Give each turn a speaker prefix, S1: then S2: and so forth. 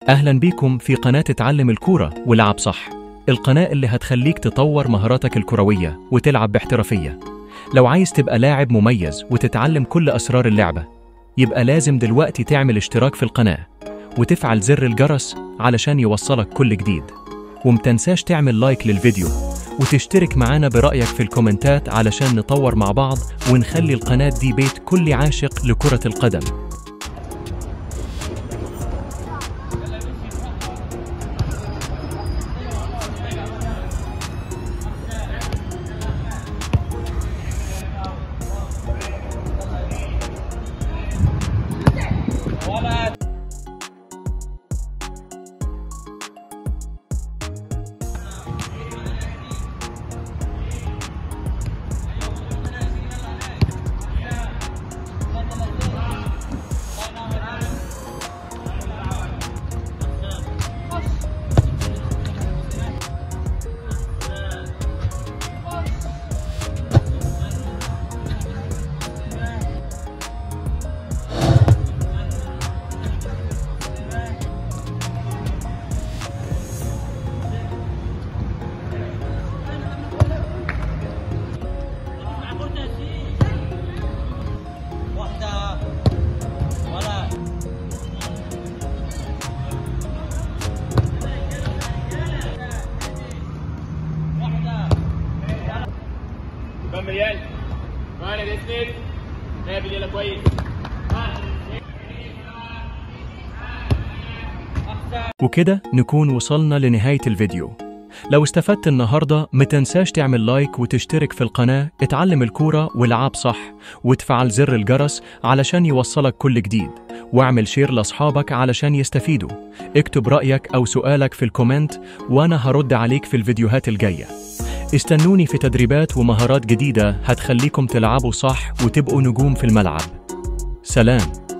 S1: أهلا بيكم في قناة اتعلم الكورة ولعب صح، القناة اللي هتخليك تطور مهاراتك الكروية وتلعب باحترافية. لو عايز تبقى لاعب مميز وتتعلم كل أسرار اللعبة، يبقى لازم دلوقتي تعمل اشتراك في القناة وتفعل زر الجرس علشان يوصلك كل جديد. ومتنساش تعمل لايك للفيديو وتشترك معانا برأيك في الكومنتات علشان نطور مع بعض ونخلي القناة دي بيت كل عاشق لكرة القدم.
S2: كمل يلا. معانا الاسند. قابل يلا كويس.
S1: وكده نكون وصلنا لنهاية الفيديو. لو استفدت النهاردة متنساش تعمل لايك وتشترك في القناة اتعلم الكورة ولعب صح، وتفعل زر الجرس علشان يوصلك كل جديد، واعمل شير لأصحابك علشان يستفيدوا. اكتب رأيك أو سؤالك في الكومنت وأنا هرد عليك في الفيديوهات الجاية. استنوني في تدريبات ومهارات جديدة هتخليكم تلعبوا صح وتبقوا نجوم في الملعب. سلام.